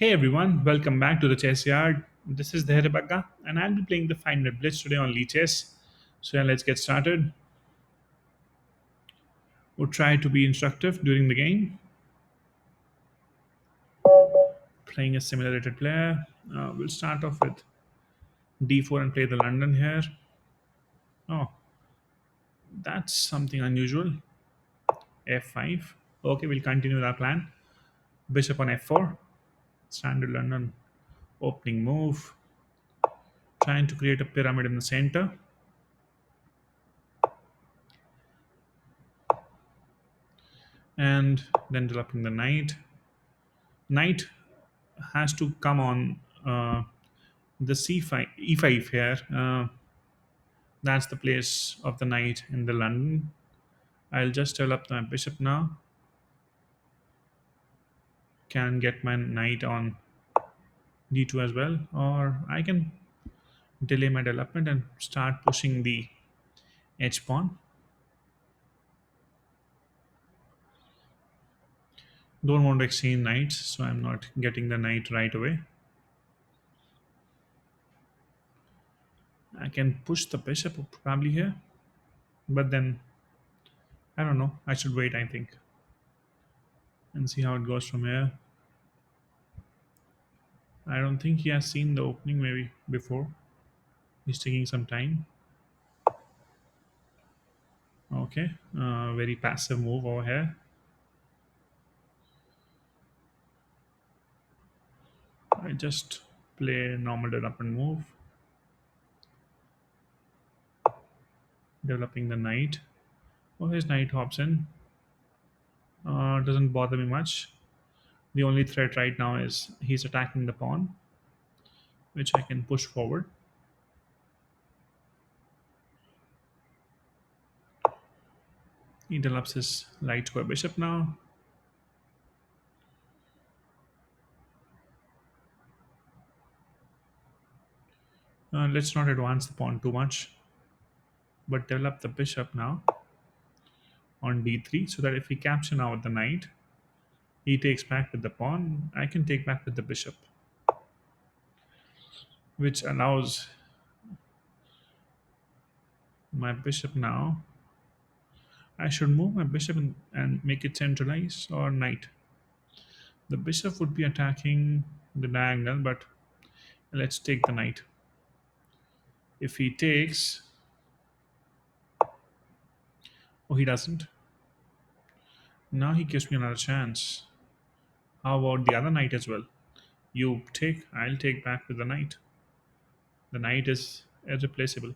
Hey everyone, welcome back to the Chessyard. This is DhairyaBagga, and I'll be playing the 5 minute Blitz today on chess. So yeah, let's get started. We'll try to be instructive during the game. Playing a simulated player. We'll start off with d4 and play the London here. Oh, that's something unusual. f5. Okay, we'll continue with our plan. Bishop on f4. Standard London opening move. Trying to create a pyramid in the center. And then developing the knight. Knight has to come on the c5 e5 here. That's the place of the knight in the London. I'll just develop my bishop now. Can get my knight on d2 as well, or I can delay my development and start pushing the h pawn. Don't want to exchange knights, so I'm not getting the knight right away. I can push the bishop probably here, but then I don't know. I should wait, I think, and see how it goes from here. I don't think he has seen the opening maybe before. He's taking some time. Okay, very passive move over here. I just play normal development move, developing the knight. Oh, his knight hops in. Doesn't bother me much. The only threat right now is he's attacking the pawn, which I can push forward. He develops his light square bishop now. Let's not advance the pawn too much, but develop the bishop now on d3 so that if we capture now with the knight, he takes back with the pawn. I can take back with the bishop, which allows my bishop now. I should move my bishop and make it centralized or knight. The bishop would be attacking the diagonal, but let's take the knight. If he takes, oh, he doesn't. Now he gives me another chance. How about the other knight as well? You take, I'll take back with the knight. The knight is irreplaceable.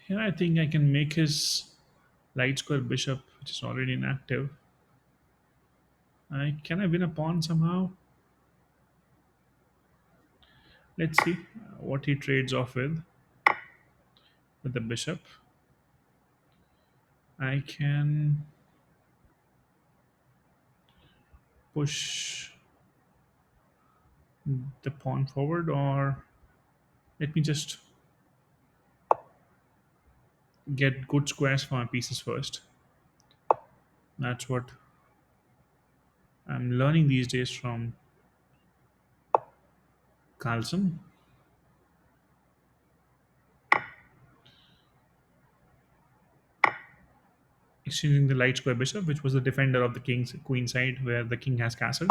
Here I think I can make his light square bishop, which is already inactive. Can I win a pawn somehow? Let's see what he trades off with the bishop. I can push the pawn forward, or let me just get good squares for my pieces first. That's what I'm learning these days from Carlson. Exchanging the light square bishop, which was the defender of the king's queen side, where the king has castled.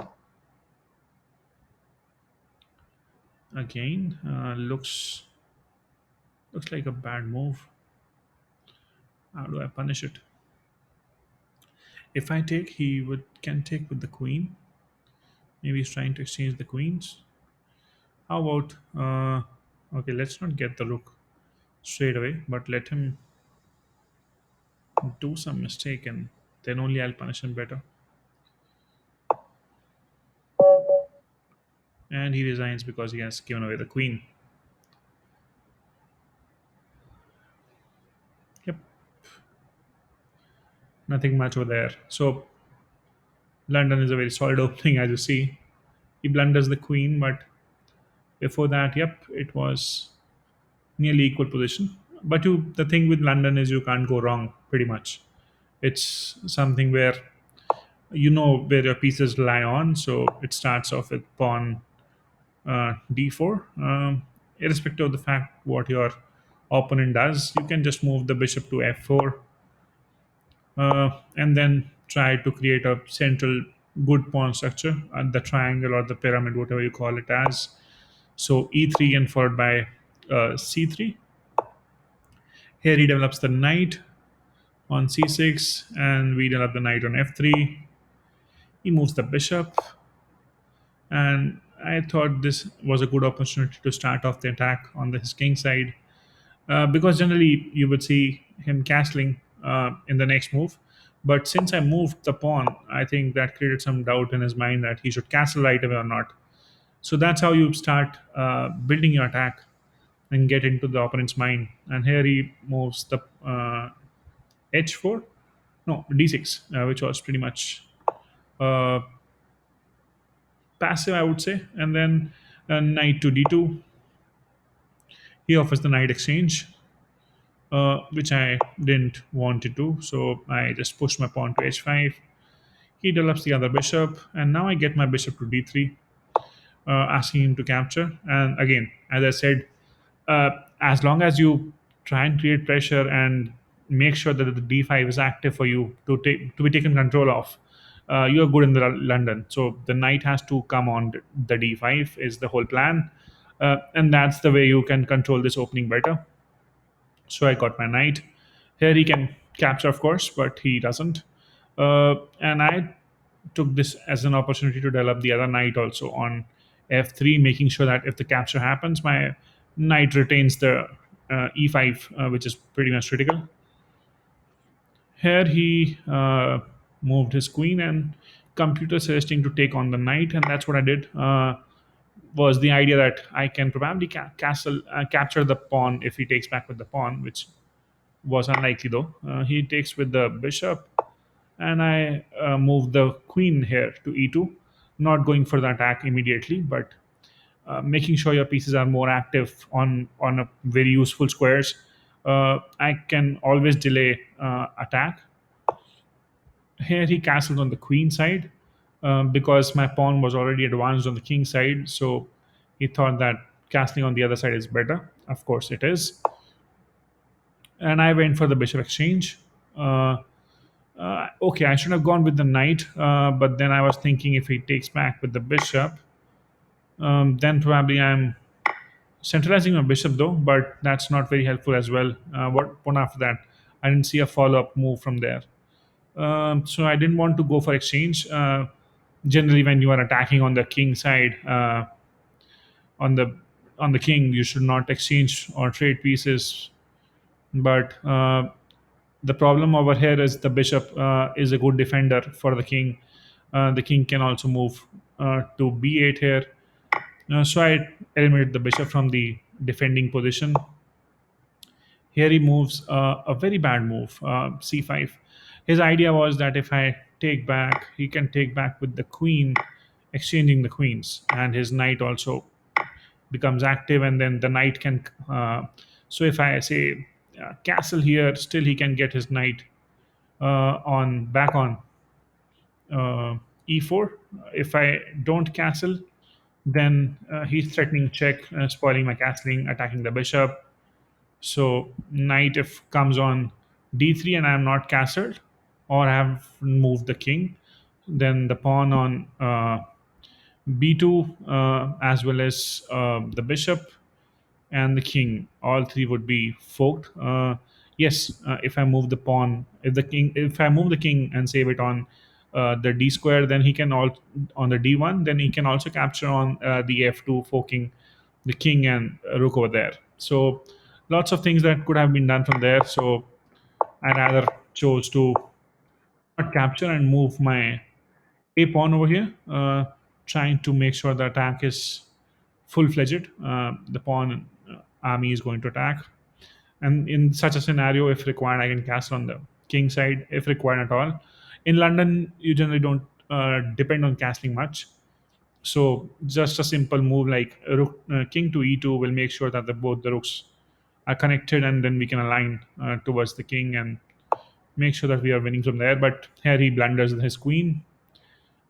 Again, looks like a bad move. How do I punish it? If I take, he would can take with the queen. Maybe he's trying to exchange the queens. How about okay? Let's not get the rook straight away, but let him do some mistake, and then only I'll punish him better. And he resigns because he has given away the queen. Yep, nothing much over there. So London is a very solid opening, as you see. He blunders the queen, but before that, yep, it was nearly equal position. But the thing with London is you can't go wrong pretty much. It's something where you know where your pieces lie on. So it starts off with pawn d4. Irrespective of the fact what your opponent does, you can just move the bishop to f4, and then try to create a central good pawn structure, the triangle or the pyramid, whatever you call it as. So e3 and followed by c3. Here he develops the knight on c6, and we develop the knight on f3. He moves the bishop, and I thought this was a good opportunity to start off the attack on his king side, because generally you would see him castling in the next move. But since I moved the pawn, I think that created some doubt in his mind that he should castle right away or not. So that's how you start building your attack and get into the opponent's mind. And here he moves the h4, no d6, which was pretty much uh, passive, I would say. And then knight to d2. He offers the knight exchange, which I didn't want to do. So I just pushed my pawn to h5. He develops the other bishop, and now I get my bishop to d3, asking him to capture. And again, as I said, uh, as long as you try and create pressure and make sure that the d5 is active for you to be taken control of, you're good in the London. So the knight has to come on the d5 is the whole plan, and that's the way you can control this opening better. So I got my knight. Here he can capture, of course, but he doesn't. And I took this as an opportunity to develop the other knight also on f3, making sure that if the capture happens, my knight retains the e5, which is pretty much critical. Here he moved his queen, and computer suggesting to take on the knight, and that's what I did. Was the idea that I can probably capture the pawn if he takes back with the pawn, which was unlikely though. He takes with the bishop, and I move the queen here to e2, not going for the attack immediately, but making sure your pieces are more active on a very useful squares. I can always delay attack. Here he castled on the queen side, because my pawn was already advanced on the king side, so he thought that castling on the other side is better. Of course, it is. And I went for the bishop exchange. Okay, I should have gone with the knight, but then I was thinking if he takes back with the bishop, then probably I'm centralizing my bishop though, but that's not very helpful as well. What one after that? I didn't see a follow up move from there. So I didn't want to go for exchange. Generally, when you are attacking on the king side, on the on the king, you should not exchange or trade pieces. But the problem over here is the bishop is a good defender for the king. The king can also move to b8 here. So I eliminated the bishop from the defending position. Here he moves a very bad move, c5. His idea was that if I take back, he can take back with the queen, exchanging the queens, and his knight also becomes active, and then the knight can. So if I say castle here, still he can get his knight on back on e4. If I don't castle, then he's threatening check, spoiling my castling, attacking the bishop. So knight if comes on d3 and I'm not castled, or I have moved the king, then the pawn on b2, as well as the bishop and the king, all three would be forked. Yes, if I move the pawn, if I move the king and save it on the d square, then he can all on the d1. Then he can also capture on the f2, forking the king and rook over there. So lots of things that could have been done from there. So I rather chose to not capture and move my a pawn over here, trying to make sure the attack is full-fledged. The pawn army is going to attack, and in such a scenario, if required, I can castle on the king side if required at all. In London, you generally don't depend on castling much, so just a simple move like king to e2 will make sure that both the rooks are connected, and then we can align towards the king and make sure that we are winning from there. But here he blunders his queen.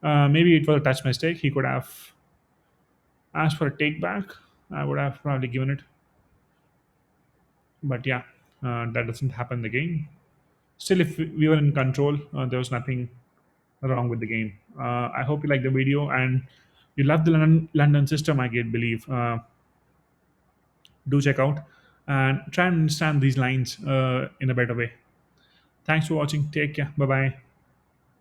Maybe it was a touch mistake. He could have asked for a take back. I would have probably given it. But yeah, that doesn't happen in the game. Still, if we were in control, there was nothing wrong with the game. I hope you like the video and you love the London system, I get believe. Do check out and try and understand these lines in a better way. Thanks for watching. Take care. Bye bye.